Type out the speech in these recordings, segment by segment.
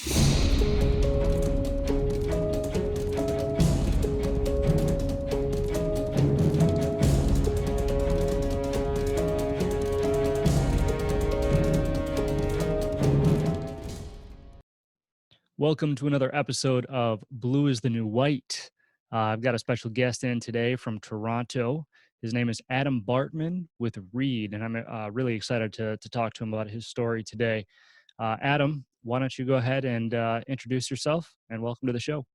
Welcome to another episode of Blue is the New White. I've got a special guest in today from Toronto. His name is Adam Bartman with Reed, and I'm really excited to talk to him about his story today. Adam, why don't you go ahead and introduce yourself, and welcome to the show.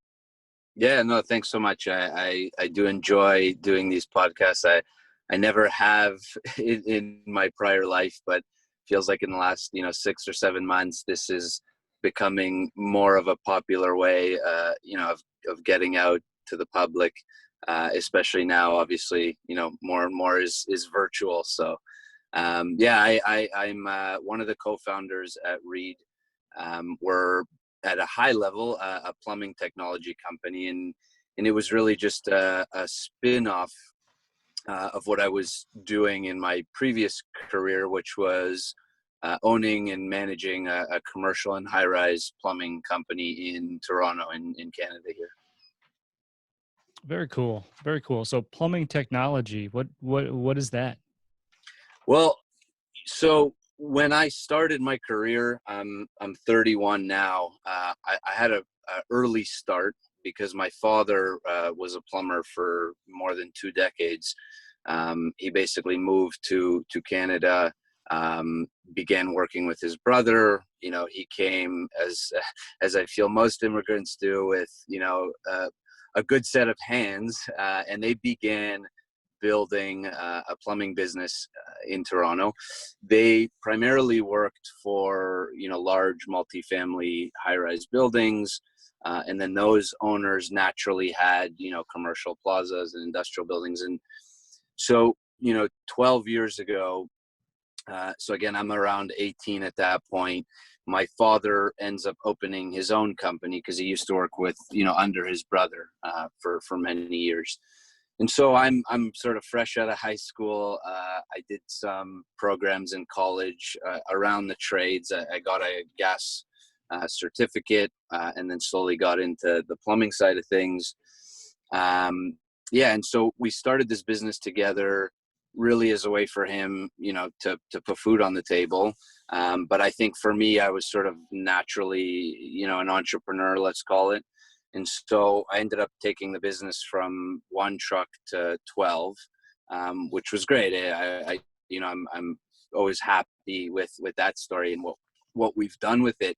Yeah, no, thanks so much. I do enjoy doing these podcasts. I never have in my prior life, but feels like in the last 6 or 7 months, this is becoming more of a popular way, of getting out to the public, especially now. Obviously, more and more is virtual. So, I'm one of the co-founders at Reed. We're at a high level, a plumbing technology company, and it was really just a spin-off of what I was doing in my previous career, which was owning and managing a commercial and high-rise plumbing company in Toronto, in Canada here. Very cool. Very cool. So plumbing technology, what is that? Well, so when I started my career, I'm 31 now. I had a early start because my father was a plumber for more than 2 decades. He basically moved to Canada, began working with his brother. He came as I feel most immigrants do, with a good set of hands, and they began building a plumbing business in Toronto. They primarily worked for large multifamily high-rise buildings, and then those owners naturally had commercial plazas and industrial buildings. And so 12 years ago, so again, I'm around 18 at that point, my father ends up opening his own company because he used to work with under his brother for many years. And so I'm sort of fresh out of high school. I did some programs in college around the trades. I got a gas certificate, and then slowly got into the plumbing side of things. And so we started this business together, really as a way for him, to put food on the table. But I think for me, I was sort of naturally, an entrepreneur, let's call it. And so I ended up taking the business from 1 truck to 12, which was great. I'm always happy with that story and what we've done with it.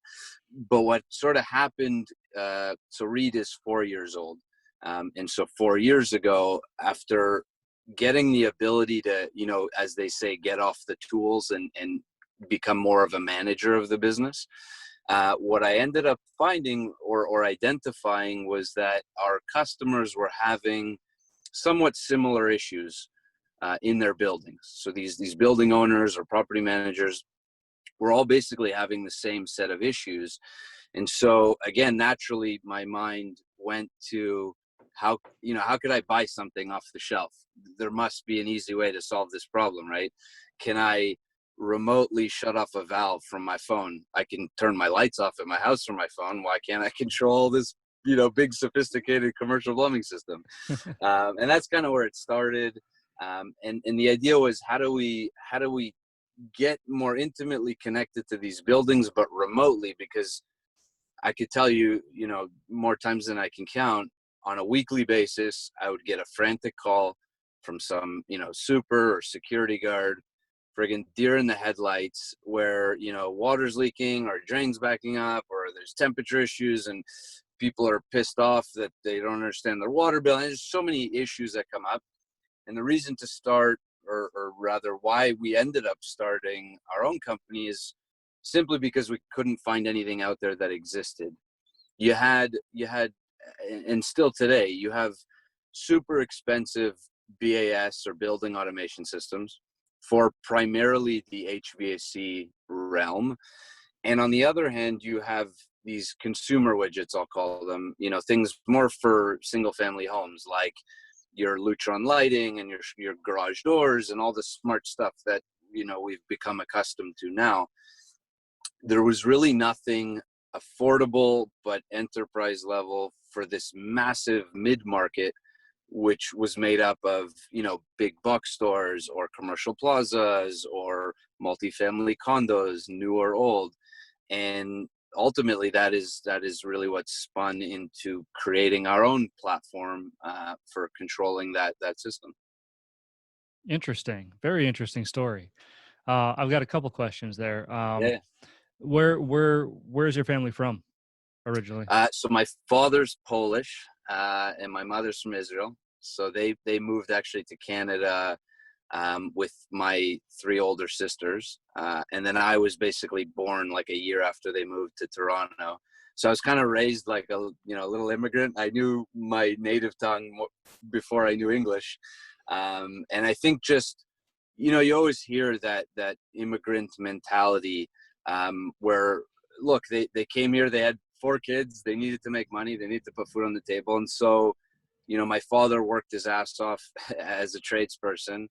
But what sort of happened, so Reed is 4 years old. And so 4 years ago, after getting the ability to, as they say, get off the tools and become more of a manager of the business, what I ended up finding or identifying was that our customers were having somewhat similar issues in their buildings. So these building owners or property managers were all basically having the same set of issues. And so again, naturally, my mind went to how could I buy something off the shelf? There must be an easy way to solve this problem, right? Can I remotely shut off a valve from my phone? I can turn my lights off at my house from my phone. Why can't I control this, big sophisticated commercial plumbing system? And that's kind of where it started. And the idea was, how do we get more intimately connected to these buildings, but remotely? Because I could tell you, more times than I can count, on a weekly basis, I would get a frantic call from some, super or security guard, friggin' deer in the headlights, where, water's leaking or drains backing up, or there's temperature issues and people are pissed off that they don't understand their water bill. And there's so many issues that come up. And the reason to start, or rather why we ended up starting our own company, is simply because we couldn't find anything out there that existed. You had, and still today, you have super expensive BAS or building automation systems for primarily the HVAC realm. And on the other hand, you have these consumer widgets, I'll call them, things more for single family homes, like your Lutron lighting and your garage doors and all the smart stuff that, we've become accustomed to now. There was really nothing affordable but enterprise level for this massive mid-market, which was made up of, big box stores or commercial plazas or multifamily condos, new or old. And ultimately that is really what spun into creating our own platform for controlling that system. Interesting. Very interesting story. I've got a couple questions there. Yeah. Where's your family from originally? So my father's Polish, and my mother's from Israel. So they moved actually to Canada with my three older sisters, and then I was basically born like a year after they moved to Toronto. So I was kind of raised like a little immigrant. I knew my native tongue before I knew English, and I think just you always hear that immigrant mentality, where look, they came here, they had four kids, they needed to make money, they needed to put food on the table, and so my father worked his ass off as a tradesperson,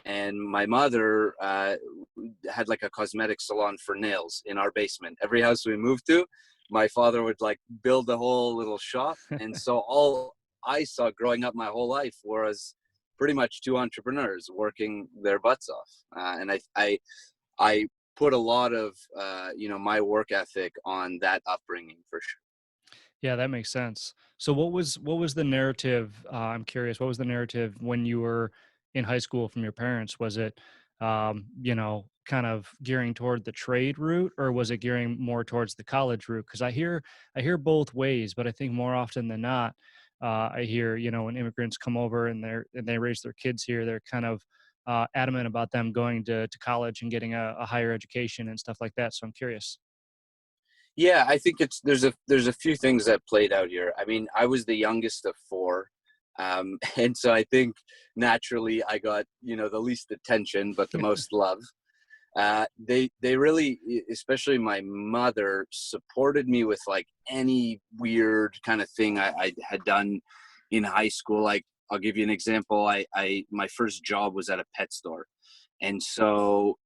and my mother had like a cosmetic salon for nails in our basement. Every house we moved to, my father would like build a whole little shop, and so all I saw growing up my whole life was pretty much two entrepreneurs working their butts off, and I put a lot of my work ethic on that upbringing for sure. Yeah, that makes sense. So what was the narrative? I'm curious. What was the narrative when you were in high school from your parents? Was it, kind of gearing toward the trade route, or was it gearing more towards the college route? Because I hear both ways, but I think more often than not, I hear when immigrants come over and they raise their kids here, they're kind of adamant about them going to college and getting a higher education and stuff like that. So I'm curious. Yeah, I think there's a few things that played out here. I mean, I was the youngest of four, and so I think naturally I got the least attention but the most love. They really, especially my mother, supported me with like any weird kind of thing I had done in high school. Like, I'll give you an example. I my first job was at a pet store, and so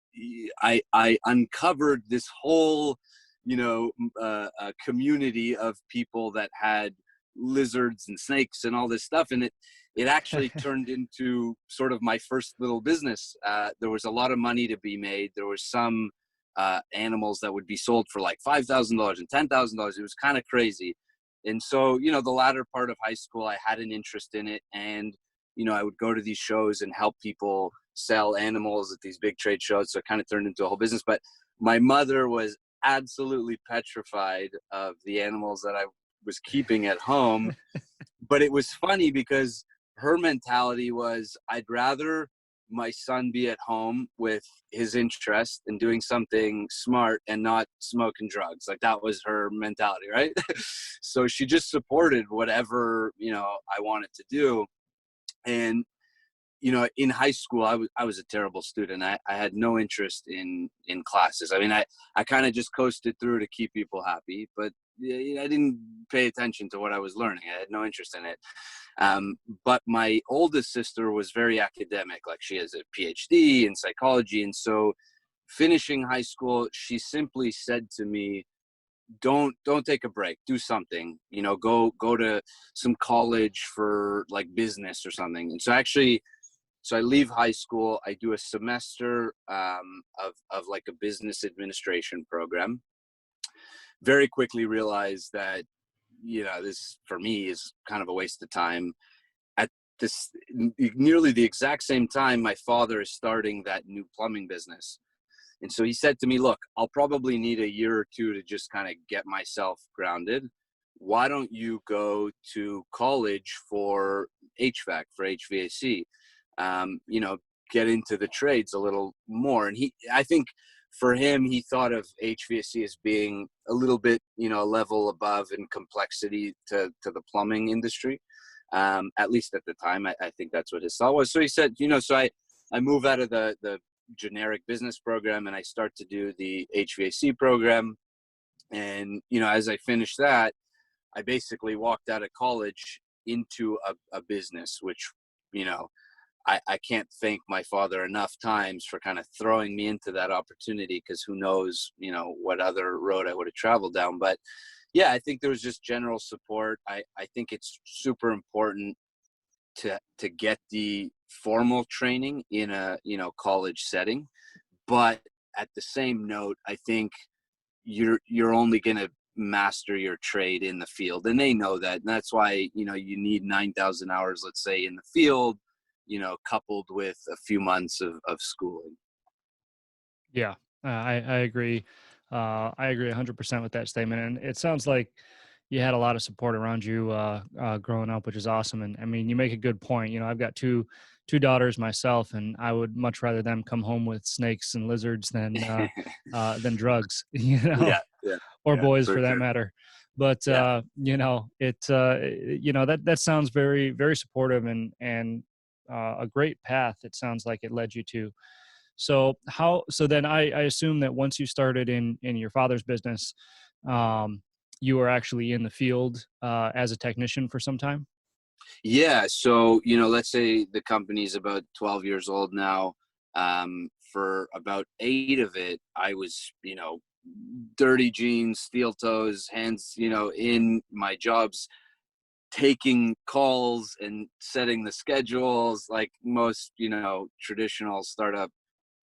I uncovered this whole community of people that had lizards and snakes and all this stuff, and it actually turned into sort of my first little business. There was a lot of money to be made. There was some animals that would be sold for like $5,000 and $10,000. It was kind of crazy. And so, the latter part of high school, I had an interest in it. And, I would go to these shows and help people sell animals at these big trade shows. So it kind of turned into a whole business. But my mother was absolutely petrified of the animals that I was keeping at home. But it was funny because her mentality was, I'd rather my son be at home with his interest in doing something smart and not smoking drugs. Like, that was her mentality, right? So she just supported whatever I wanted to do. And in high school, I was a terrible student. I had no interest in classes. I mean, I kind of just coasted through to keep people happy, but I didn't pay attention to what I was learning. I had no interest in it. But my oldest sister was very academic. Like, she has a PhD in psychology. And so finishing high school, she simply said to me, don't take a break, do something, go to some college for like business or something. And so I leave high school, I do a semester of like a business administration program. Very quickly realized that this for me is kind of a waste of time. At this nearly the exact same time, my father is starting that new plumbing business. And so he said to me, look, I'll probably need a year or two to just kind of get myself grounded. Why don't you go to college for HVAC, for HVAC? Get into the trades a little more. And I think for him, he thought of HVAC as being a little bit, a level above in complexity to the plumbing industry. At least at the time, I think that's what his thought was. So he said, so I move out of the generic business program and I start to do the HVAC program. And, as I finished that, I basically walked out of college into a business, which, you know, I can't thank my father enough times for kind of throwing me into that opportunity, because who knows, what other road I would have traveled down. But yeah, I think there was just general support. I think it's super important to get the formal training in a, college setting. But at the same note, I think you're only going to master your trade in the field, and they know that. And that's why, you need 9,000 hours, let's say, in the field, coupled with a few months of schooling. Yeah, I agree. I agree 100% with that statement. And it sounds like you had a lot of support around you growing up, which is awesome. And I mean, you make a good point. I've got two daughters myself, and I would much rather them come home with snakes and lizards than drugs, Yeah, yeah, or yeah, boys for for that sure. matter. But Yeah. that sounds very very supportive and a great path. It sounds like it led you to. So then I assume that once you started in your father's business, um, you were actually in the field as a technician for some time. Yeah. So, let's say the company's about 12 years old now. For about 8 of it, I was, dirty jeans, steel toes, hands, in my jobs, taking calls and setting the schedules like most, traditional startup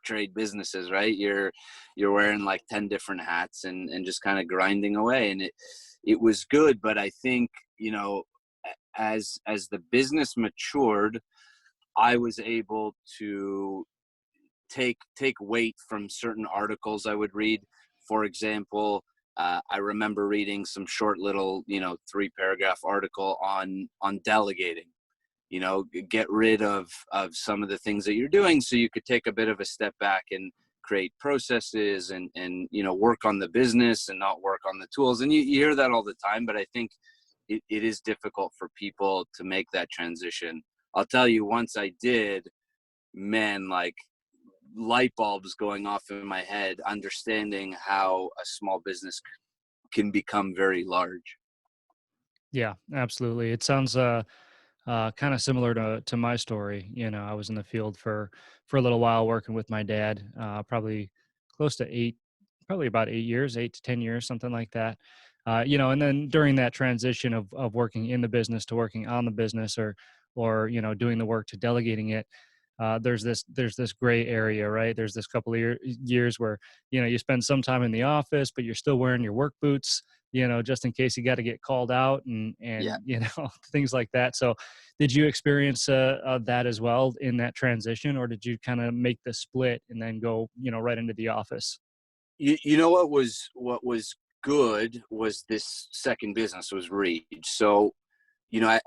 trade businesses, right? You're wearing like 10 different hats and just kind of grinding away. And it was good, but I think, as the business matured, I was able to take weight from certain articles I would read. For example, I remember reading some short little, 3 paragraph article on delegating. Get rid of some of the things that you're doing, so you could take a bit of a step back and create processes and work on the business and not work on the tools. And you hear that all the time, but I think it is difficult for people to make that transition. I'll tell you, once I did, man, like light bulbs going off in my head, understanding how a small business can become very large. Yeah, absolutely. It sounds kind of similar to my story. I was in the field for a little while working with my dad, probably close to probably about 8 years, 8 to 10 years, something like that. And then during that transition of working in the business to working on the business, or doing the work to delegating it, there's this gray area, right? There's this couple of years where you spend some time in the office, but you're still wearing your work boots, just in case you got to get called out and Yeah. things like that. So did you experience that as well in that transition, or did you kind of make the split and then go, right into the office? You know what was good was this second business was Reed. So,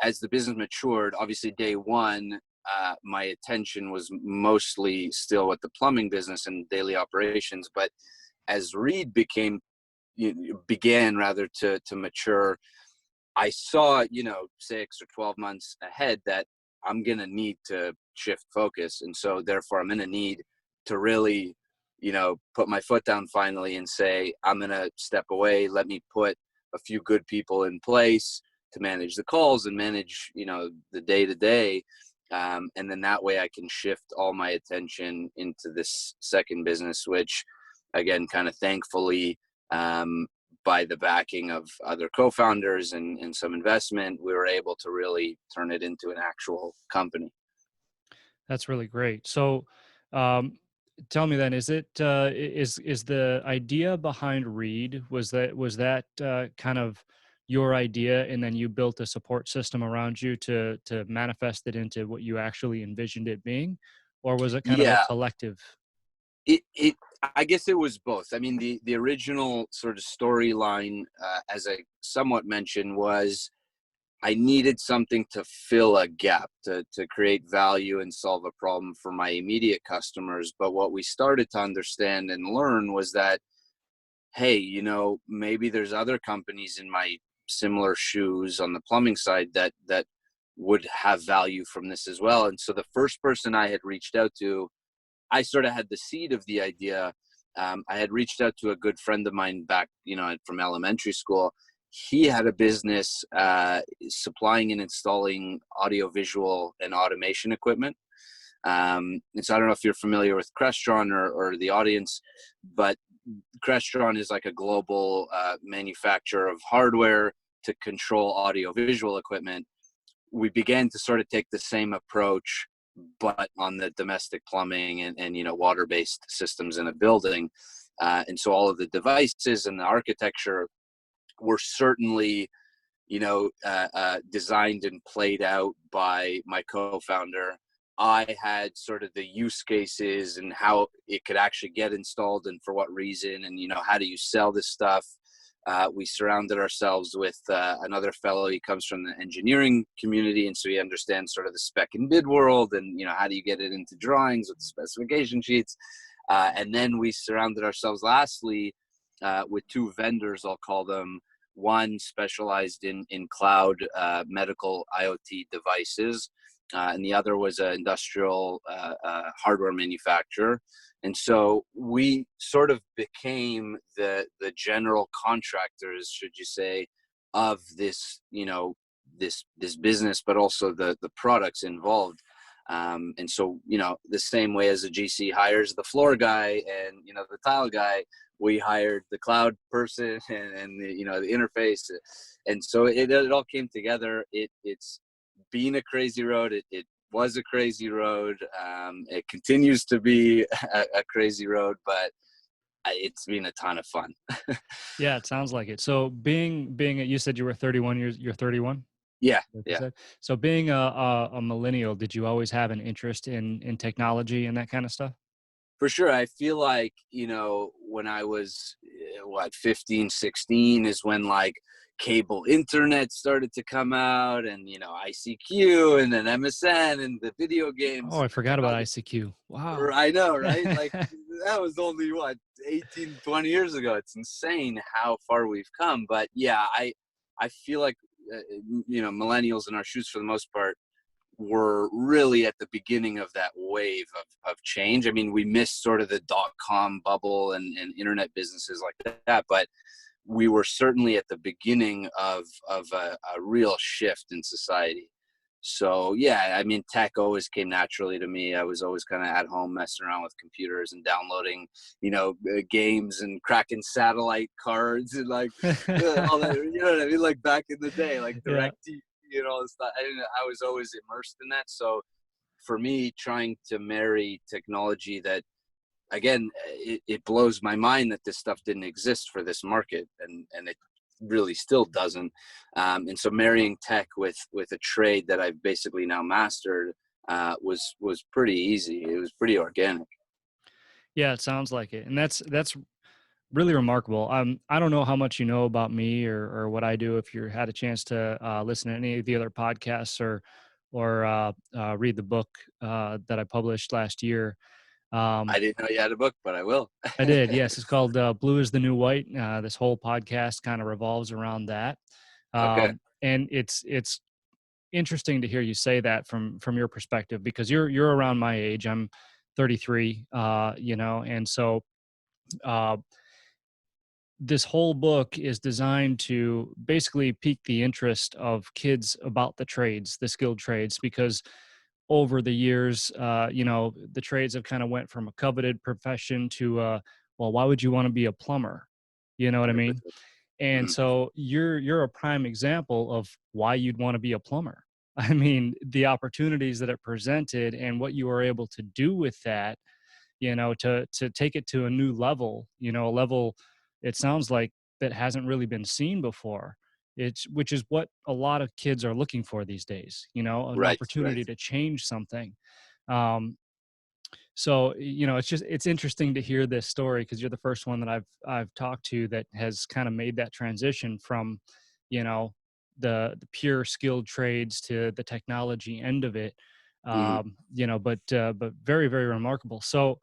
as the business matured, obviously day one, my attention was mostly still with the plumbing business and daily operations. But as Reed began rather to mature, I saw, 6 or 12 months ahead that I'm going to need to shift focus. And so therefore I'm going to need to really, put my foot down finally and say, I'm going to step away. Let me put a few good people in place to manage the calls and manage, the day to day. And then that way I can shift all my attention into this second business, which again, kind of thankfully, by the backing of other co-founders and some investment, we were able to really turn it into an actual company. That's really great. So, um, tell me then, is the idea behind Read, was that kind of your idea, and then you built a support system around you to manifest it into what you actually envisioned it being, or was it kind of a Yeah, collective? it I guess it was both. I mean, the original sort of storyline, as I somewhat mentioned, was I needed something to fill a gap, to create value and solve a problem for my immediate customers. But what we started to understand and learn was that, hey, maybe there's other companies in my similar shoes on the plumbing side that would have value from this as well. And so the first person I had reached out to, I sort of had the seed of the idea. I had reached out to a good friend of mine back, from elementary school. He had a business supplying and installing audiovisual and automation equipment. And so I don't know if you're familiar with Crestron or the audience, but Crestron is like a global manufacturer of hardware to control audiovisual equipment. We began to sort of take the same approach, but on the domestic plumbing and water-based systems in a building. And so all of the devices and the architecture were certainly designed and played out by my co-founder. I had sort of the use cases and how it could actually get installed and for what reason, and how do you sell this stuff. We surrounded ourselves with another fellow. He comes from the engineering community, and so he understands sort of the spec and bid world, and how do you get it into drawings with the specification sheets. And then we surrounded ourselves lastly with two vendors, I'll call them. One specialized in cloud medical IoT devices, and the other was an industrial hardware manufacturer. And so we sort of became the general contractors, should you say, of this this business, but also the products involved. And so the same way as a GC hires the floor guy and the tile guy, we hired the cloud person and the interface. And so it all came together. It's been a crazy road. It was a crazy road. It continues to be a crazy road, but it's been a ton of fun. Yeah, it sounds like it. So being you said you were 31 years, you're 31? Yeah, Like you yeah. said. So being a millennial, did you always have an interest in technology and that kind of stuff? For sure. I feel like, when I was, 15, 16 is when like cable internet started to come out and, ICQ and then MSN and the video Oh, games. I forgot about All the, ICQ. Wow. I know, right? Like that was only 18, 20 years ago. It's insane how far we've come. But yeah, I feel like, millennials in our shoes for the most part were really at the beginning of that wave of change. I mean, we missed sort of the dot-com bubble and internet businesses like that, but we were certainly at the beginning of a real shift in society. So yeah, I mean, tech always came naturally to me. I was always kind of at home messing around with computers and downloading, games and cracking satellite cards and like all that. You know what I mean? Like back in the day, like Yeah. direct all this stuff. I was always immersed in that. So for me, trying to marry technology that, again, it blows my mind that this stuff didn't exist for this market, and it really still doesn't. And so marrying tech with a trade that I've basically now mastered was pretty easy. It was pretty organic. Yeah, it sounds like it. And that's really remarkable. I don't know how much you know about me or what I do. If you had a chance to listen to any of the other podcasts or read the book that I published last year. Um, I didn't know you had a book, but I will. I did. Yes, it's called "Blue is the New White." This whole podcast kind of revolves around that, Okay. and it's interesting to hear you say that from your perspective because you're around my age. I'm 33, and so. Uh, this whole book is designed to basically pique the interest of kids about the trades, the skilled trades, because over the years, the trades have kind of went from a coveted profession to, well, why would you want to be a plumber? You know what I mean? 100%. And Mhm. so you're a prime example of why you'd want to be a plumber. I mean, the opportunities that it presented and what you were able to do with that, to take it to a new level, a level it sounds like that hasn't really been seen before. It's which is what a lot of kids are looking for these days, an Right. Right. opportunity to change something. Um, so it's interesting to hear this story because you're the first one that I've talked to that has kind of made that transition from, you know, the pure skilled trades to the technology end of it. Mhm. But very, very remarkable. So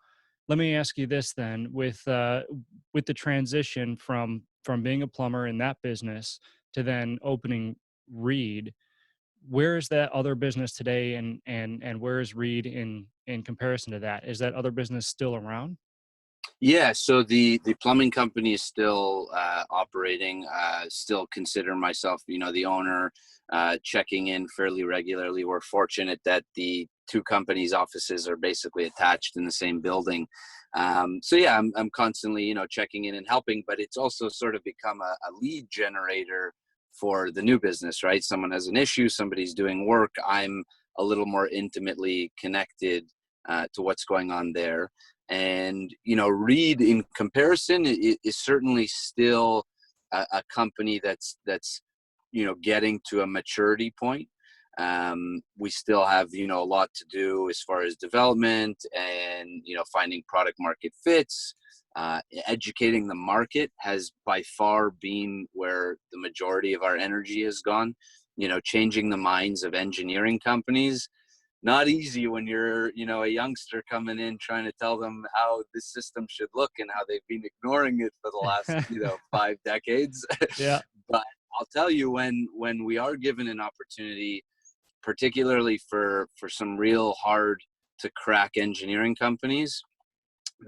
let me ask you this then: with the transition from being a plumber in that business to then opening Reed, where is that other business today, and where is Reed in comparison to that? Is that other business still around? Yeah, so the plumbing company is still operating. Still consider myself, the owner. Checking in fairly regularly. We're fortunate that the two companies' offices are basically attached in the same building. So yeah, I'm constantly, checking in and helping. But it's also sort of become a lead generator for the new business, right? Someone has an issue, somebody's doing work. I'm a little more intimately connected to what's going on there. And Reed, in comparison, is certainly still a company that's getting to a maturity point. We still have a lot to do as far as development and finding product market fits. Educating the market has by far been where the majority of our energy has gone. Changing the minds of engineering companies, not easy when you're a youngster coming in trying to tell them how this system should look and how they've been ignoring it for the last 5 decades. Yeah. But I'll tell you, when we are given an opportunity, particularly for some real hard to crack engineering companies,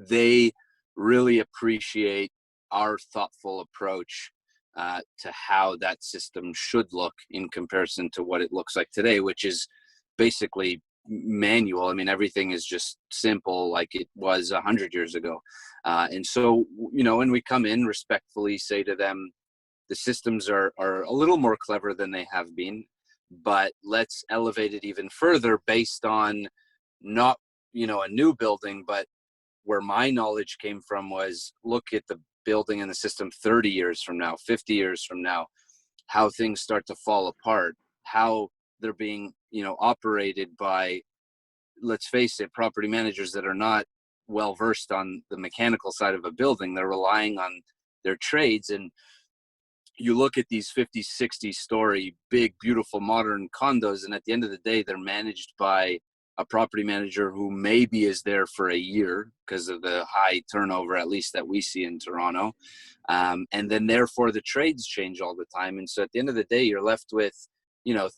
they really appreciate our thoughtful approach to how that system should look in comparison to what it looks like today, which is basically manual. I mean, everything is just simple like it was 100 years ago. And so, when we come in, respectfully say to them, the systems are a little more clever than they have been, but let's elevate it even further based on not, a new building, but where my knowledge came from was look at the building and the system 30 years from now, 50 years from now, how things start to fall apart, how they're being, operated by, let's face it, property managers that are not well versed on the mechanical side of a building. They're relying on their trades. And you look at these 50, 60 story, big, beautiful, modern condos, and at the end of the day, they're managed by a property manager who maybe is there for a year because of the high turnover, at least that we see in Toronto. And then therefore the trades change all the time. And so at the end of the day, you're left with,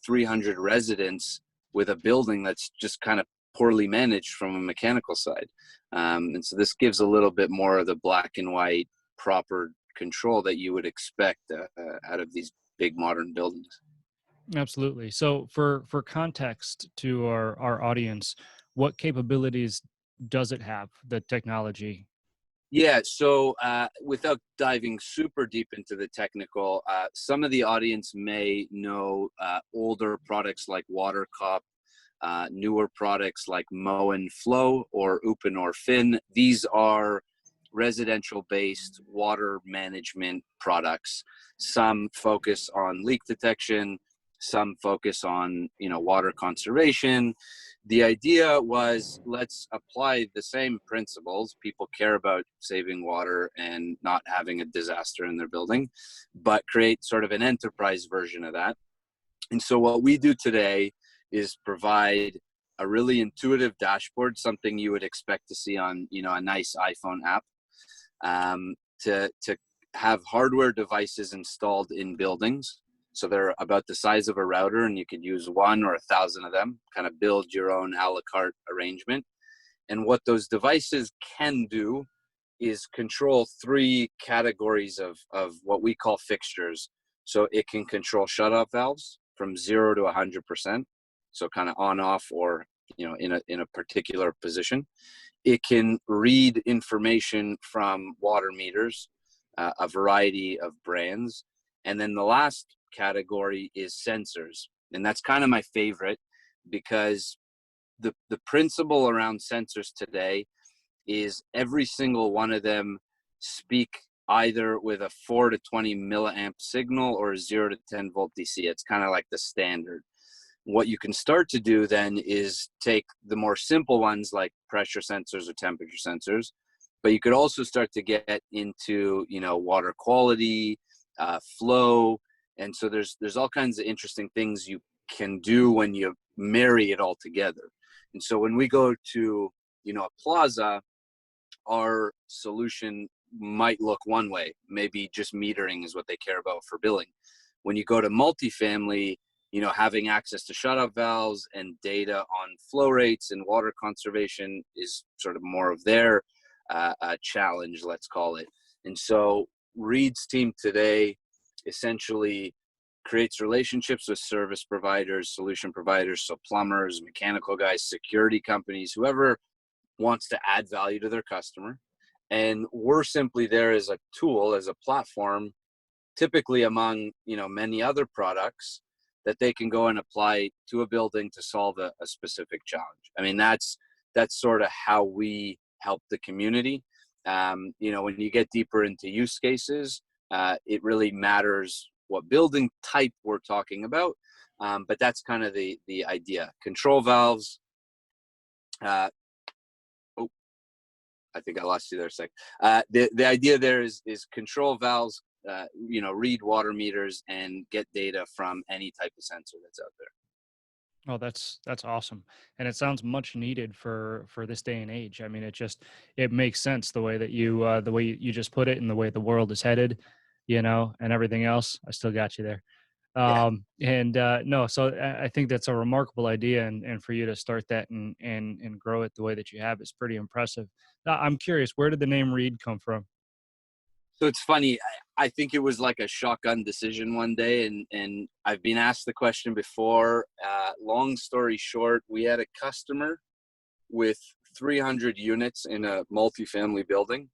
300 residents with a building that's just kind of poorly managed from a mechanical side. And so this gives a little bit more of the black and white proper control that you would expect out of these big modern buildings. Absolutely. So for context to our audience, what capabilities does it have, the technology? Yeah, so without diving super deep into the technical, some of the audience may know older products like WaterCop, newer products like Moen Flow or Upen or Fin. These are residential-based water management products. Some focus on leak detection, some focus on water conservation. The idea was, let's apply the same principles. People care about saving water and not having a disaster in their building, but create sort of an enterprise version of that. And so what we do today is provide a really intuitive dashboard, something you would expect to see on a nice iPhone app, to have hardware devices installed in buildings. So they're about the size of a router, and you could use one or 1,000 of them, kind of build your own a la carte arrangement. And what those devices can do is control three categories of what we call fixtures. So it can control shut-off valves from 0 to 100%. So kind of on, off, or in a particular position. It can read information from water meters, a variety of brands. And then the last category is sensors. And that's kind of my favorite, because the principle around sensors today is every single one of them speak either with a 4 to 20 milliamp signal or a 0 to 10 volt DC. It's kind of like the standard. What you can start to do then is take the more simple ones like pressure sensors or temperature sensors, but you could also start to get into water quality, flow, and so there's all kinds of interesting things you can do when you marry it all together. And so when we go to a plaza, our solution might look one way. Maybe just metering is what they care about for billing. When you go to multifamily, having access to shut-off valves and data on flow rates and water conservation is sort of more of their challenge, let's call it. And so Reed's team today essentially creates relationships with service providers, solution providers, so plumbers, mechanical guys, security companies, whoever wants to add value to their customer. And we're simply there as a tool, as a platform, typically among, many other products that they can go and apply to a building to solve a specific challenge. I mean, that's sort of how we help the community. When you get deeper into use cases, it really matters what building type we're talking about. But that's kind of the idea. Control valves. Oh, I think I lost you there a sec. The idea there is control valves, read water meters and get data from any type of sensor that's out there. Oh, that's awesome, and it sounds much needed for this day and age. I mean, it makes sense the way that the way you just put it, and the way the world is headed, and everything else. I still got you there. Yeah. And no, so I think that's a remarkable idea, and for you to start that and grow it the way that you have is pretty impressive. I'm curious, where did the name Reed come from? So it's funny. I think it was like a shotgun decision one day, and I've been asked the question before. Long story short, we had a customer with 300 units in a multifamily building,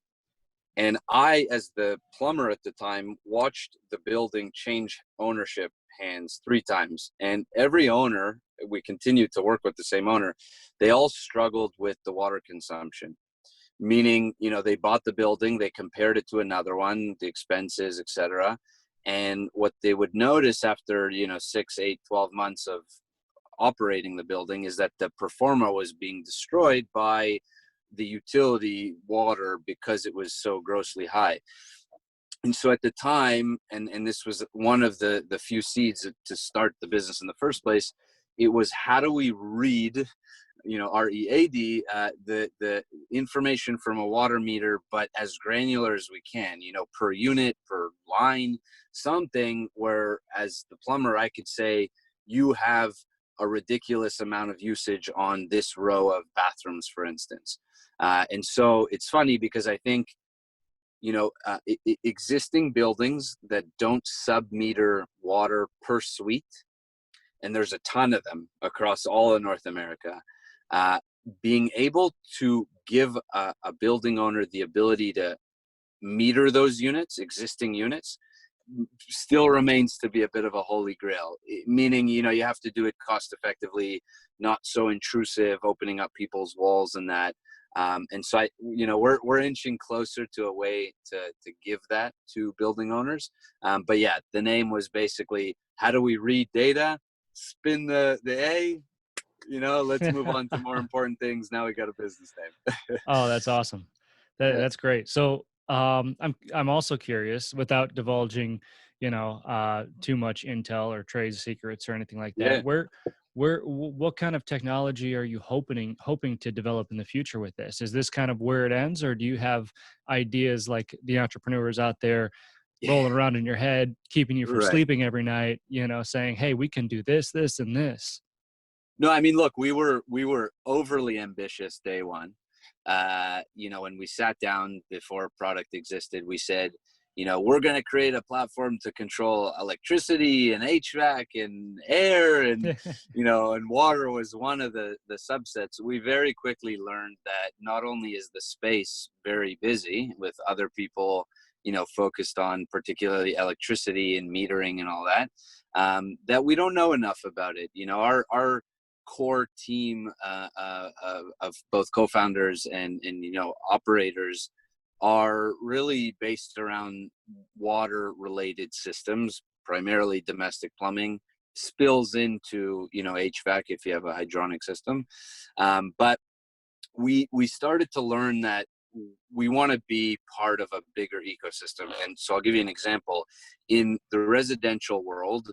and I, as the plumber at the time, watched the building change ownership hands 3 times, and every owner, we continued to work with the same owner, they all struggled with the water consumption. Meaning, they bought the building, they compared it to another one, the expenses, etc. And what they would notice after, 6, 8, 12 months of operating the building is that the performa was being destroyed by the utility water because it was so grossly high. And so at the time, and this was one of the few seeds to start the business in the first place, it was how do we read, READ, the information from a water meter, but as granular as we can, per unit, per line, something where as the plumber, I could say, you have a ridiculous amount of usage on this row of bathrooms, for instance. And so it's funny because I think, existing buildings that don't sub-meter water per suite, and there's a ton of them across all of North America, being able to give a building owner the ability to meter those units, existing units, still remains to be a bit of a holy grail. Meaning, you have to do it cost effectively, not so intrusive, opening up people's walls and that. And so we're inching closer to a way to give that to building owners. But yeah, the name was basically, how do we read data, spin the A, let's move on to more important things. Now we got a business name. Oh, that's awesome. Yeah. That's great. So, I'm also curious, without divulging, too much intel or trade secrets or anything like that. Yeah. What kind of technology are you hoping to develop in the future with this? Is this kind of where it ends, or do you have ideas like the entrepreneurs out there Yeah. rolling around in your head, keeping you from Right. sleeping every night? Saying, "Hey, we can do this, this, and this." No, I mean, look, we were overly ambitious day one. When we sat down before product existed, we said, we're going to create a platform to control electricity and HVAC and air, and water was one of the subsets. We very quickly learned that not only is the space very busy with other people, focused on particularly electricity and metering and all that, that we don't know enough about it. Our core team of both co-founders and operators are really based around water related systems, primarily domestic plumbing, spills into HVAC if you have a hydronic system, but we started to learn that we want to be part of a bigger ecosystem. And so I'll give you an example. In the residential world,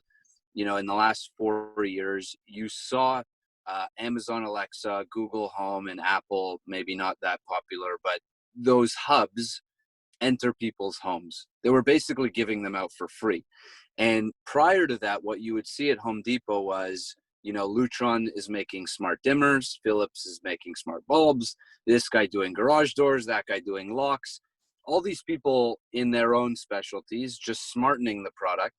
in the last 4 years, you saw Amazon Alexa, Google Home, and Apple, maybe not that popular, but those hubs enter people's homes. They were basically giving them out for free. And prior to that, what you would see at Home Depot was, Lutron is making smart dimmers, Philips is making smart bulbs, this guy doing garage doors, that guy doing locks, all these people in their own specialties, just smartening the product.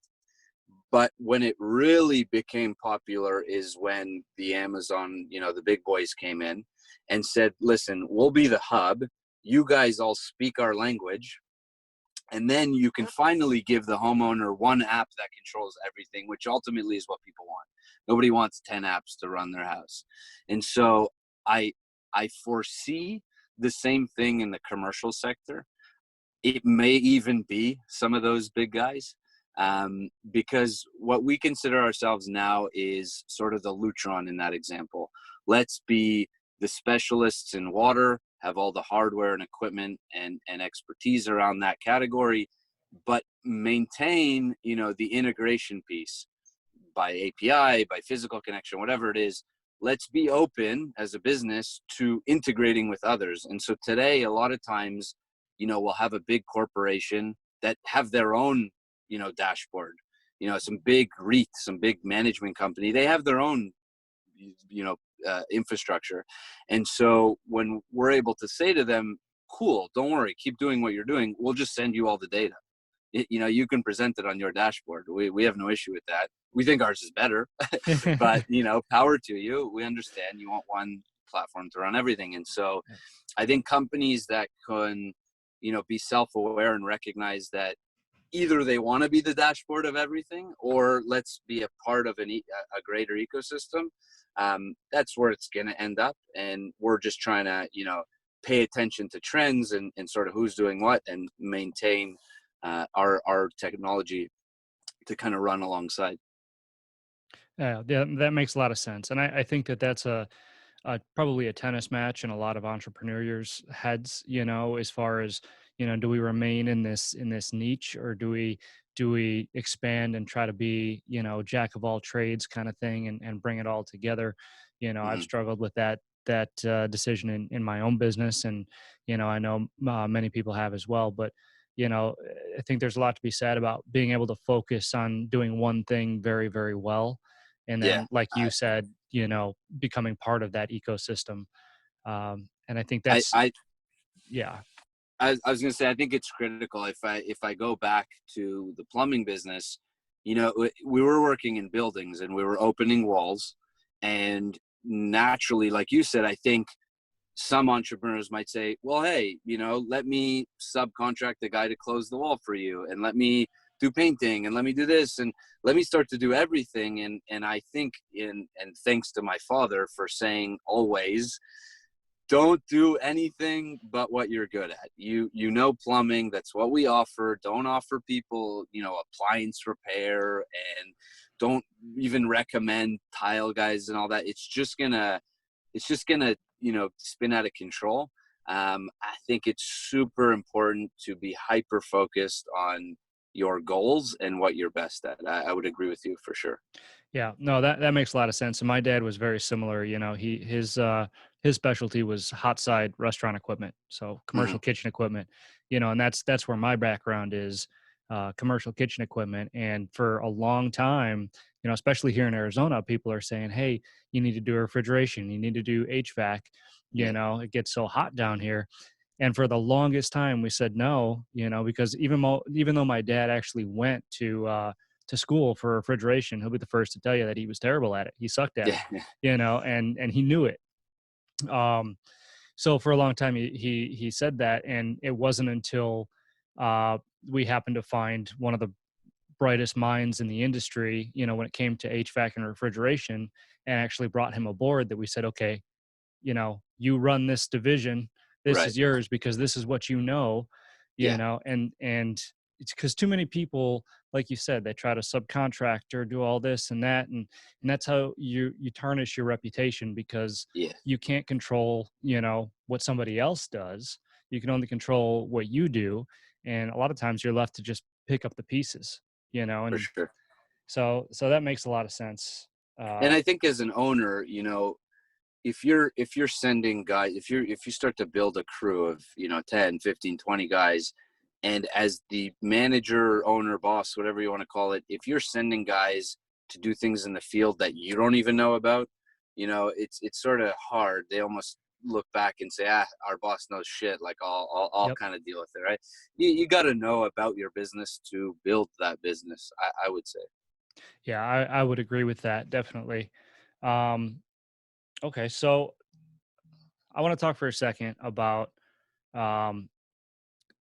But when it really became popular is when the Amazon, the big boys came in and said, listen, we'll be the hub. You guys all speak our language. And then you can finally give the homeowner one app that controls everything, which ultimately is what people want. Nobody wants 10 apps to run their house. And so I foresee the same thing in the commercial sector. It may even be some of those big guys, because what we consider ourselves now is sort of the Lutron in that example. Let's be the specialists in water, have all the hardware and equipment and expertise around that category, but maintain, the integration piece by API, by physical connection, whatever it is. Let's be open as a business to integrating with others. And so today, a lot of times, we'll have a big corporation that have their own, dashboard, some big REIT, some big management company, they have their own, infrastructure. And so when we're able to say to them, cool, don't worry, keep doing what you're doing, we'll just send you all the data. You can present it on your dashboard. We have no issue with that. We think ours is better, but power to you. We understand you want one platform to run everything. And so I think companies that can, be self-aware and recognize that either they want to be the dashboard of everything, or let's be a part of a greater ecosystem. That's where it's going to end up. And we're just trying to, pay attention to trends and sort of who's doing what and maintain our technology to kind of run alongside. Yeah, that makes a lot of sense. And I think that that's probably a tennis match in a lot of entrepreneurs' heads, as far as, do we remain in this niche, or do we expand and try to be, jack of all trades kind of thing, and bring it all together. I've Hmm. struggled with that decision in my own business, and I know many people have as well. But I think there's a lot to be said about being able to focus on doing one thing very, very well, and Yeah. then, like you said, becoming part of that ecosystem. And I think I, that's, I, yeah. I was going to say, I think it's critical. If I go back to the plumbing business, we were working in buildings and we were opening walls, and naturally, like you said, I think some entrepreneurs might say, well, hey, let me subcontract the guy to close the wall for you, and let me do painting, and let me do this, and let me start to do everything. And I think and thanks to my father for saying always, don't do anything but what you're good at. Plumbing, that's what we offer. Don't offer people, appliance repair, and don't even recommend tile guys and all that. It's just gonna spin out of control. I think it's super important to be hyper focused on your goals and what you're best at. I would agree with you for sure. Yeah, no, that makes a lot of sense. And my dad was very similar. His specialty was hot side restaurant equipment, so Hmm. commercial kitchen equipment. And that's where my background is, commercial kitchen equipment. And for a long time, especially here in Arizona, people are saying, "Hey, you need to do refrigeration, you need to do HVAC." Yeah. It gets so hot down here. And for the longest time, we said no, because even though my dad actually went to school for refrigeration, he'll be the first to tell you that he was terrible at it. He sucked at it, Yeah. and he knew it. Um, so for a long time, he said that, and it wasn't until uh, we happened to find one of the brightest minds in the industry, when it came to HVAC and refrigeration, and actually brought him aboard, that we said, okay, you run this division, this Right. is yours, because this is what Yeah, and it's because too many people, like you said, they try to subcontract or do all this and that, and that's how you tarnish your reputation, because yeah, you can't control what somebody else does. You can only control what you do, and a lot of times you're left to just pick up the pieces, for and sure. so that makes a lot of sense. And uh I think as an owner, if you're sending guys, if you start to build a crew of 10, 15, 20 guys, and as the manager, owner, boss, whatever you want to call it, if you're sending guys to do things in the field that you don't even know about, it's sort of hard. They almost look back and say, our boss knows shit. Like I'll Yep. kind of deal with it, right? You got to know about your business to build that business, I would say. Yeah, I would agree with that, definitely. Um, okay, so I want to talk for a second about um,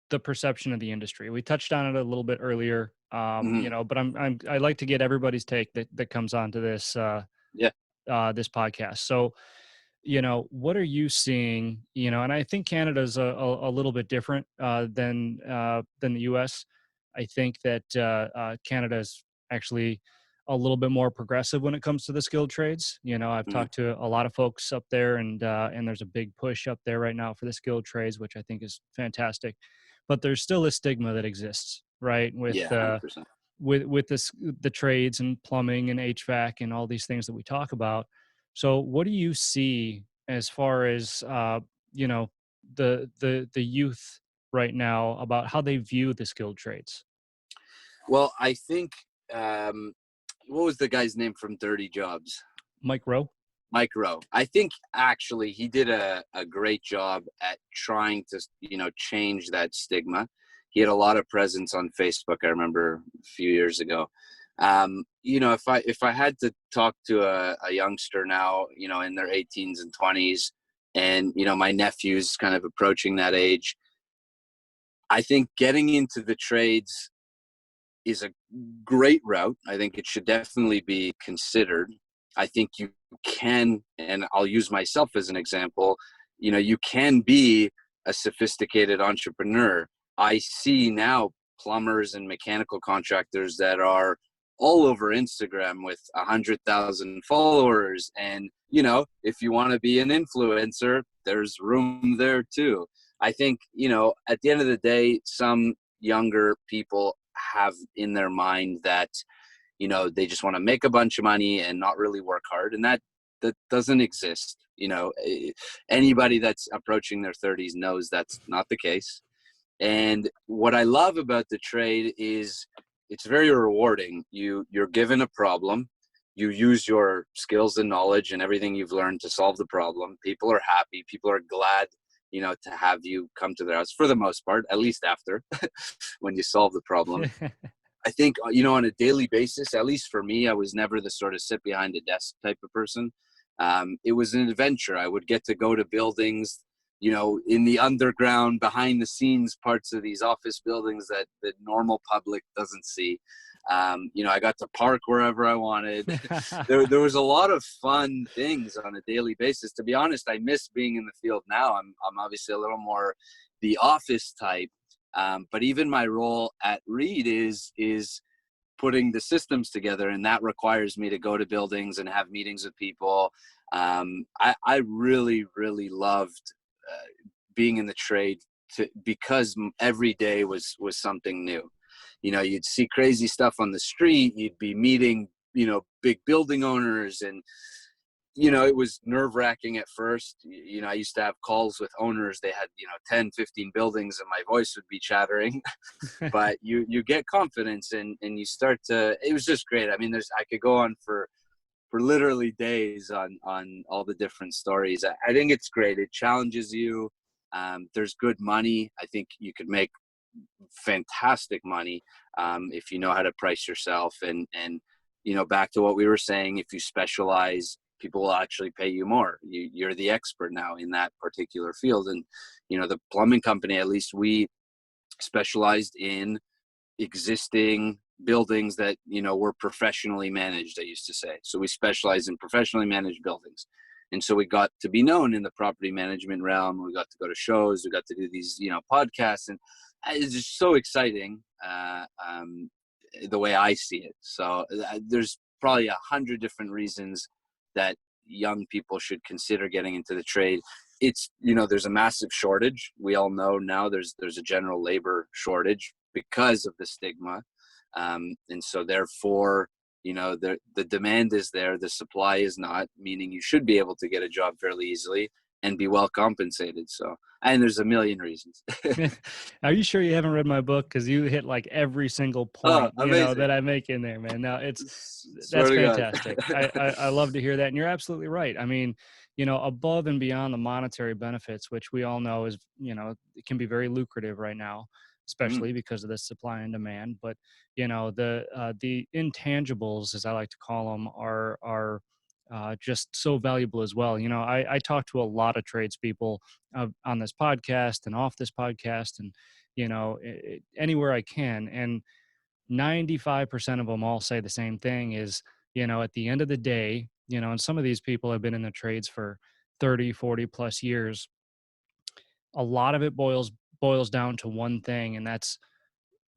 the perception of the industry. We touched on it a little bit earlier, Hmm. but I like to get everybody's take that comes onto Yeah. this podcast. So, what are you seeing? And I think Canada's a little bit different than the U.S. I think that Canada is actually a little bit more progressive when it comes to the skilled trades. I've Hmm. talked to a lot of folks up there, and there's a big push up there right now for the skilled trades, which I think is fantastic. But there's still a stigma that exists, right? Yeah. 100%. With the trades and plumbing and HVAC and all these things that we talk about. So what do you see as far as you know the youth right now about how they view the skilled trades? Well, I think, um, what was the guy's name from Dirty Jobs? Mike Rowe? Mike Rowe. I think actually he did a great job at trying to, change that stigma. He had a lot of presence on Facebook. I remember a few years ago. If I had to talk to a youngster now, in their 18s and 20s, and my nephew's kind of approaching that age, I think getting into the trades is a great route. I think it should definitely be considered. I think you can, and I'll use myself as an example, you can be a sophisticated entrepreneur. I see now plumbers and mechanical contractors that are all over Instagram with 100,000 followers. And, if you want to be an influencer, there's room there too. I think, at the end of the day, some younger people have in their mind that they just want to make a bunch of money and not really work hard, and that doesn't exist. Anybody that's approaching their 30s knows that's not the case. And what I love about the trade is it's very rewarding. You're given a problem, you use your skills and knowledge and everything you've learned to solve the problem. People are happy, people are glad to have you come to their house for the most part, at least after when you solve the problem. I think, on a daily basis, at least for me, I was never the sort of sit behind a desk type of person. It was an adventure. I would get to go to buildings, in the underground, behind the scenes parts of these office buildings that the normal public doesn't see. I got to park wherever I wanted. There was a lot of fun things on a daily basis. To be honest, I miss being in the field now. I'm obviously a little more the office type. But even my role at Reed is putting the systems together, and that requires me to go to buildings and have meetings with people. I really, really loved being in the trade because every day was something new. You'd see crazy stuff on the street. You'd be meeting, big building owners, and it was nerve wracking at first. I used to have calls with owners. They had, 10, 15 buildings, and my voice would be chattering. But you get confidence, and you start to, it was just great. I mean, I could go on for literally days on all the different stories. I think it's great. It challenges you. There's good money. I think you could make fantastic money if you know how to price yourself. And back to what we were saying, if you specialize, people will actually pay you more. You're the expert now in that particular field. And the plumbing company, at least we specialized in existing buildings that were professionally managed, I used to say. So we specialize in professionally managed buildings, and so we got to be known in the property management realm. We got to go to shows, we got to do these podcasts, and it's just so exciting, the way I see it. So there's probably 100 different reasons that young people should consider getting into the trade. It's there's a massive shortage. We all know now there's a general labor shortage because of the stigma, and so therefore the demand is there, the supply is not, meaning you should be able to get a job fairly easily. and be well compensated. So, and there's a million reasons. Are you sure you haven't read my book? Because you hit like every single Oh, point, amazing. that I make in there, man. Now Swear that's to God. fantastic. I love to hear that. And you're absolutely right. I mean, above and beyond the monetary benefits, which we all know is, it can be very lucrative right now, Mm, especially because of the supply and demand. But, the intangibles, as I like to call them, are just so valuable as well. I talk to a lot of tradespeople on this podcast and off this podcast, and anywhere I can, and 95% of them all say the same thing is, at the end of the day, and some of these people have been in the trades for 30, 40 plus years. A lot of it boils down to one thing, and that's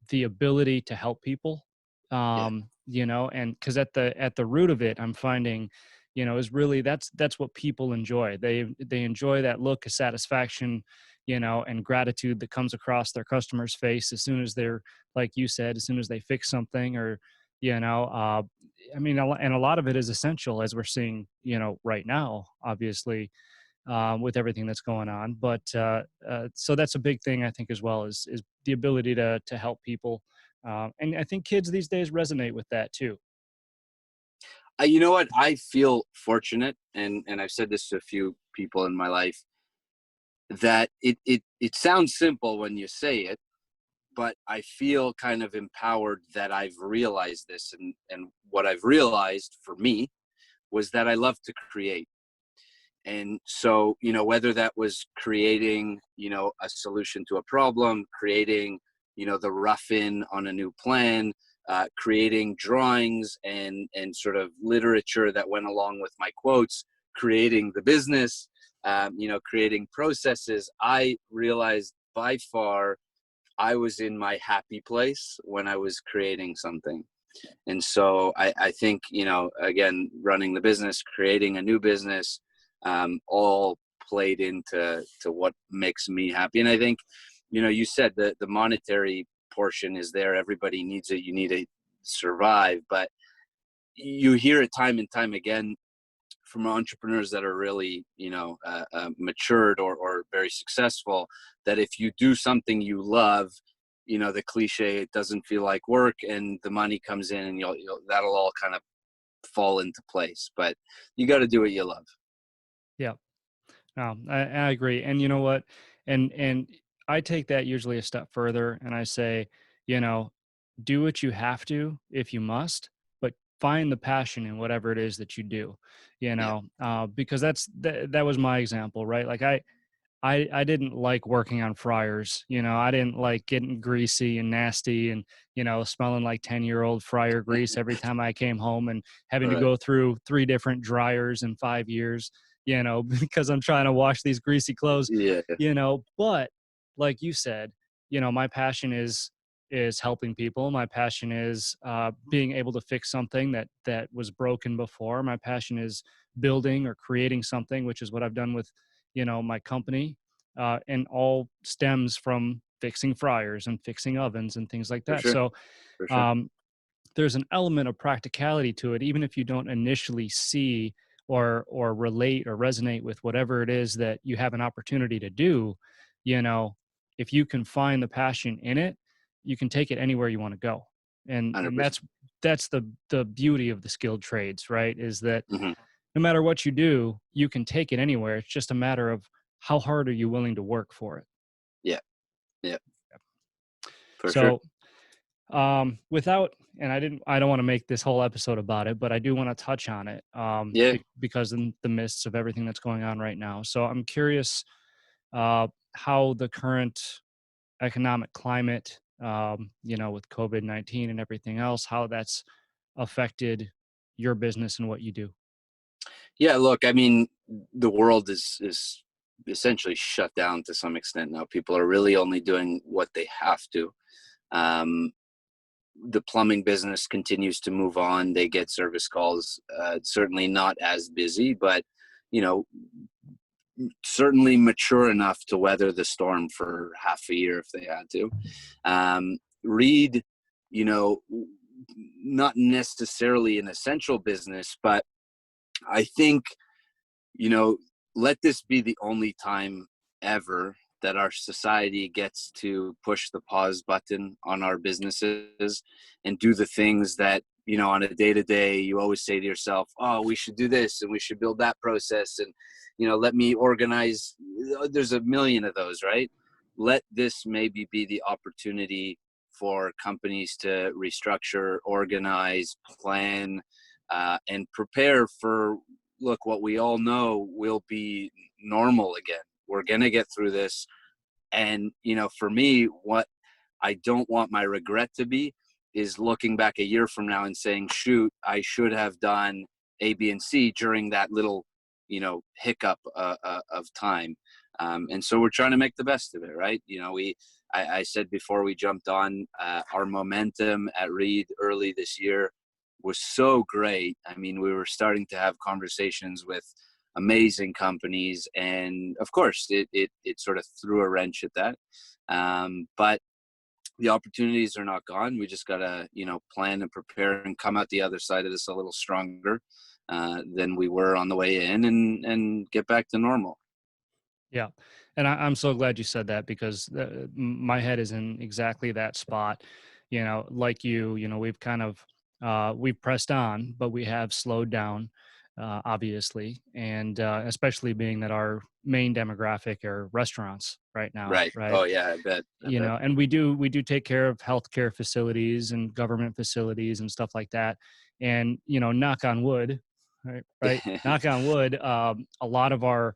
the ability to help people. yeah. And because at the root of it, I'm finding, is really that's what people enjoy. They enjoy that look of satisfaction, and gratitude that comes across their customer's face as soon as they're, like you said, as soon as they fix something, or you know I mean, and a lot of it is essential, as we're seeing, right now, obviously, with everything that's going on. But so that's a big thing, I think, as well, is the ability to help people, and I think kids these days resonate with that too. You know what? I feel fortunate, and I've said this to a few people in my life, that it sounds simple when you say it, but I feel kind of empowered that I've realized this, and what I've realized for me was that I love to create. And so, whether that was creating, a solution to a problem, creating, the rough in on a new plan, creating drawings and sort of literature that went along with my quotes, creating the business, creating processes, I realized by far I was in my happy place when I was creating something. And so I think, again, running the business, creating a new business, all played to what makes me happy. And I think, you said that the monetary portion is there. Everybody needs it. You need to survive. But you hear it time and time again from entrepreneurs that are really, matured or very successful, that if you do something you love, the cliche, it doesn't feel like work, and the money comes in, and that'll all kind of fall into place. But you got to do what you love. Yeah. No, I agree. And you know what? And I take that usually a step further, and I say, you know, do what you have to if you must, but find the passion in whatever it is that you do, Yeah, because that was my example, right? Like I didn't like working on fryers. I didn't like getting greasy and nasty and, smelling like 10-year-old fryer grease every time I came home, and having to right. go through 3 different dryers in 5 years, because I'm trying to wash these greasy clothes, Yeah, but like you said, my passion is helping people. My passion is being able to fix something that was broken before. My passion is building or creating something, which is what I've done with, my company, and all stems from fixing fryers and fixing ovens and things like for that. sure, So for sure. um, there's an element of practicality to it, even if you don't initially see or relate or resonate with whatever it is that you have an opportunity to do. you know if you can find the passion in it, you can take it anywhere you want to go. And 100%. that's the beauty of the skilled trades, right? Is that Hmm. no matter what you do, you can take it anywhere. It's just a matter of how hard are you willing to work for it. Yeah, yeah, for sure. So, without, and I don't want to make this whole episode about it, but I do want to touch on it, Yeah. because in the midst of everything that's going on right now. So I'm curious, how the current economic climate, with COVID-19 and everything else, how that's affected your business and what you do. Yeah, look, I mean, the world is essentially shut down to some extent now. People are really only doing what they have to. Um, the plumbing business continues to move on. They get service calls. Certainly not as busy, but you know, certainly mature enough to weather the storm for half a year if they had to. Read, you know, not necessarily an essential business, but I think, you know, let this be the only time ever that our society gets to push the pause button on our businesses and do the things that, on a day to day, you always say to yourself, oh, we should do this and we should build that process. And, let me organize. There's a million of those, right? Let this maybe be the opportunity for companies to restructure, organize, plan, and prepare for, look, what we all know will be normal again. We're going to get through this. And, for me, what I don't want my regret to be is looking back a year from now and saying, shoot, I should have done A, B, and C during that little, hiccup of time. And so we're trying to make the best of it, right? I said before we jumped on, our momentum at Reed early this year was so great. I mean, we were starting to have conversations with amazing companies, and of course it sort of threw a wrench at that. But the opportunities are not gone. We just gotta, plan and prepare and come out the other side of this a little stronger than we were on the way in, and get back to normal. Yeah. And I'm so glad you said that, because my head is in exactly that spot. Like we've kind of, we've pressed on, but we have slowed down, obviously. And especially being that our main demographic are restaurants right now, Right. right? Oh yeah, I bet. And we do take care of healthcare facilities and government facilities and stuff like that. And, knock on wood, right? Knock on wood. A lot of our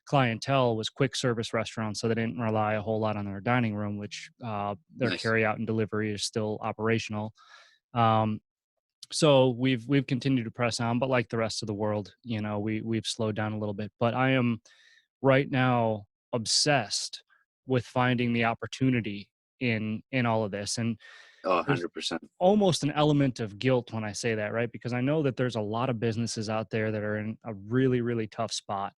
clientele was quick service restaurants, so they didn't rely a whole lot on their dining room, which their Nice. carry out and delivery is still operational. Um, so we've continued to press on, but like the rest of the world, we've slowed down a little bit. But I am right now obsessed with finding the opportunity in all of this. And Oh, there's 100%. almost an element of guilt when I say that, right? Because I know that there's a lot of businesses out there that are in a really, really tough spot,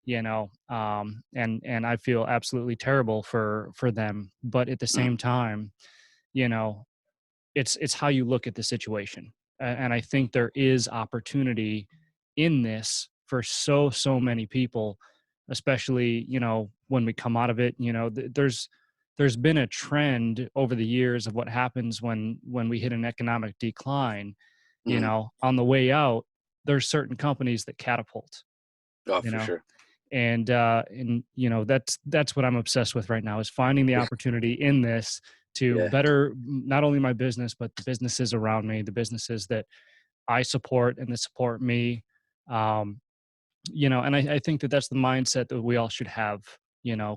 and I feel absolutely terrible for them. But at the Mm, same time, you know, it's how you look at the situation. And I think there is opportunity in this for so many people, especially, when we come out of it. There's been a trend over the years of what happens when we hit an economic decline. mm. On the way out, there's certain companies that catapult, Oh, you for know sure. that's what I'm obsessed with right now, is finding the opportunity in this to Yeah. better not only my business, but the businesses around me, the businesses that I support and that support me. um and I think that that's the mindset that we all should have,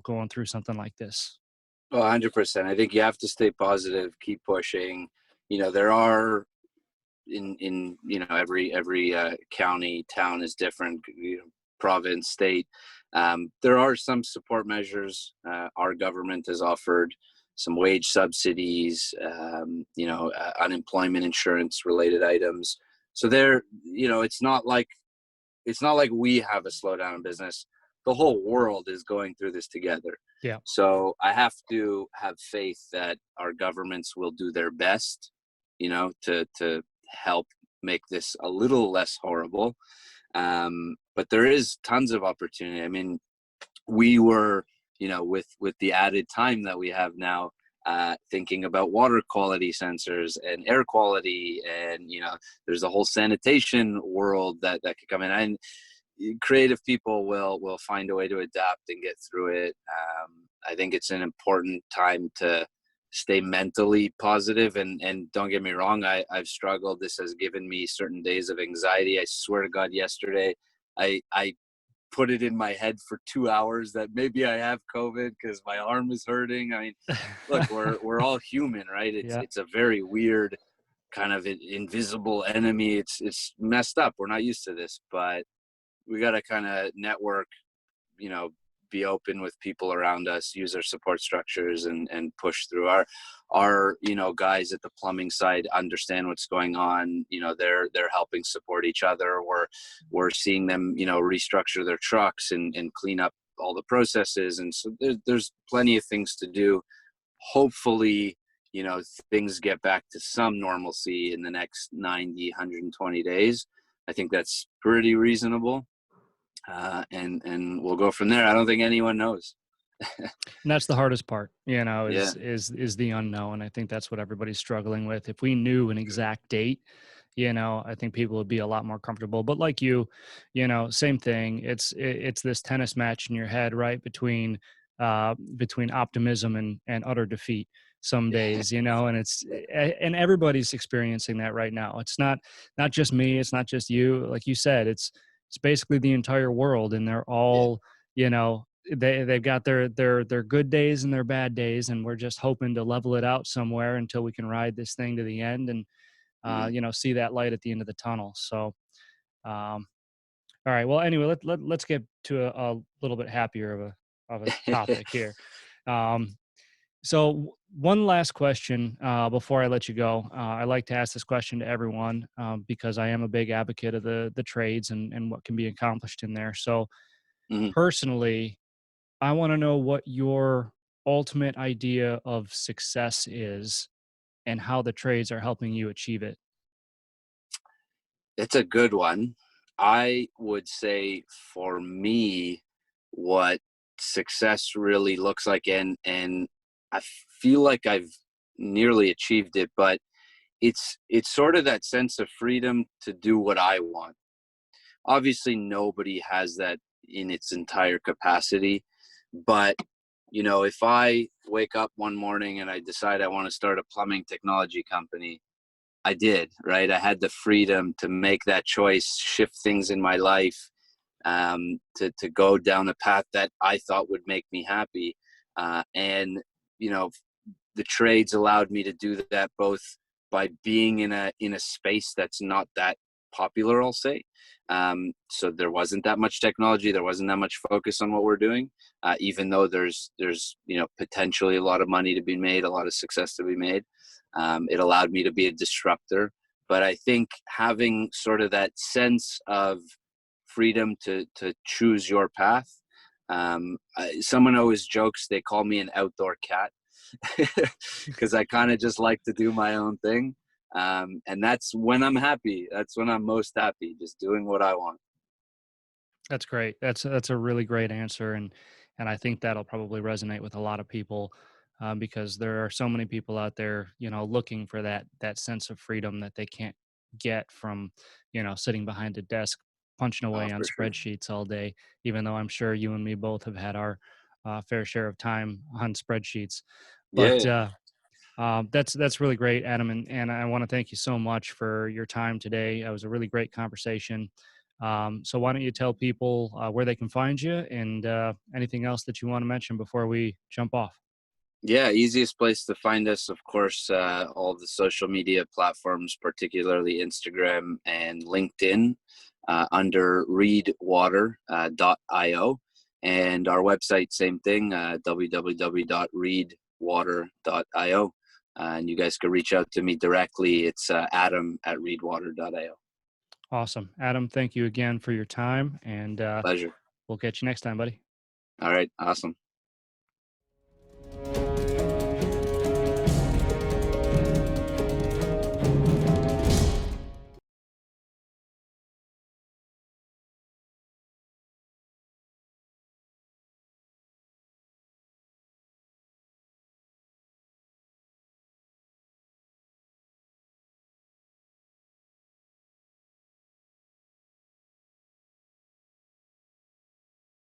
going through something like this. Oh, 100%. I think you have to stay positive, keep pushing. There are every county, town is different, province, state. There are some support measures. Our government has offered some wage subsidies, unemployment insurance related items. So there, it's not like we have a slowdown in business. The whole world is going through this together. Yeah. So I have to have faith that our governments will do their best, to help make this a little less horrible. But there is tons of opportunity. I mean, we were, with the added time that we have now, thinking about water quality sensors and air quality, and there's a whole sanitation world that could come in, and creative people will find a way to adapt and get through it. I think it's an important time to stay mentally positive, and don't get me wrong, I've struggled. This has given me certain days of anxiety. I swear to God, yesterday I put it in my head for 2 hours that maybe I have COVID because my arm is hurting. I mean, look, we're all human, right? It's Yeah. it's a very weird kind of invisible enemy. It's messed up. We're not used to this, but we got to kind of network, you know, be open with people around us, use our support structures, and push through. Our guys at the plumbing side understand what's going on. They're helping support each other. We're seeing them, restructure their trucks and clean up all the processes. And so there's plenty of things to do. Hopefully, things get back to some normalcy in the next 90, 120 days. I think that's pretty reasonable. and we'll go from there. I don't think anyone knows. And that's the hardest part, Yeah. is the unknown. I think that's what everybody's struggling with. If we knew an exact date, I think people would be a lot more comfortable. But like same thing. It's this tennis match in your head, right? Between optimism and utter defeat some days, and and everybody's experiencing that right now. It's not just me, it's not just you. Like you said, it's basically the entire world, and they're Yeah. all, they've got their good days and their bad days, and we're just hoping to level it out somewhere until we can ride this thing to the end and Mhm. see that light at the end of the tunnel. So um all right, well, anyway, let's get to a little bit happier of a topic here. um One last question before I let you go. I like to ask this question to everyone, because I am a big advocate of the trades and what can be accomplished in there. So Mhm. personally, I want to know what your ultimate idea of success is and how the trades are helping you achieve it. It's a good one. I would say for me, what success really looks like, and I feel like I've nearly achieved it, but it's sort of that sense of freedom to do what I want. Obviously, nobody has that in its entire capacity, but if I wake up one morning and I decide I want to start a plumbing technology company, I did, right? I had the freedom to make that choice, shift things in my life, to go down a path that I thought would make me happy. And, you know, the trades allowed me to do that both by being in a space that's not that popular, I'll say. So there wasn't that much technology, there wasn't that much focus on what we're doing, even though there's potentially a lot of money to be made, a lot of success to be made. It allowed me to be a disruptor. But I think having sort of that sense of freedom to choose your path. Someone always jokes they call me an outdoor cat because I kind of just like to do my own thing. And that's when I'm happy. That's when I'm most happy, just doing what I want. That's great. That's a really great answer, and I think that'll probably resonate with a lot of people, because there are so many people out there, looking for that sense of freedom that they can't get from, sitting behind a desk punching away on For sure. spreadsheets all day. Even though I'm sure you and me both have had our fair share of time on spreadsheets, Yeah, but yeah. that's really great, Adam, and I want to thank you so much for your time today. It was a really great conversation. So why don't you tell people where they can find you and anything else that you want to mention before we jump off? Yeah, easiest place to find us, of course, all the social media platforms, particularly Instagram and LinkedIn, under readwater.io. And our website, same thing, www.readwater.io. And you guys can reach out to me directly. It's adam@readwater.io. Awesome, Adam. Thank you again for your time, and Pleasure. we'll catch you next time, buddy. All right. Awesome.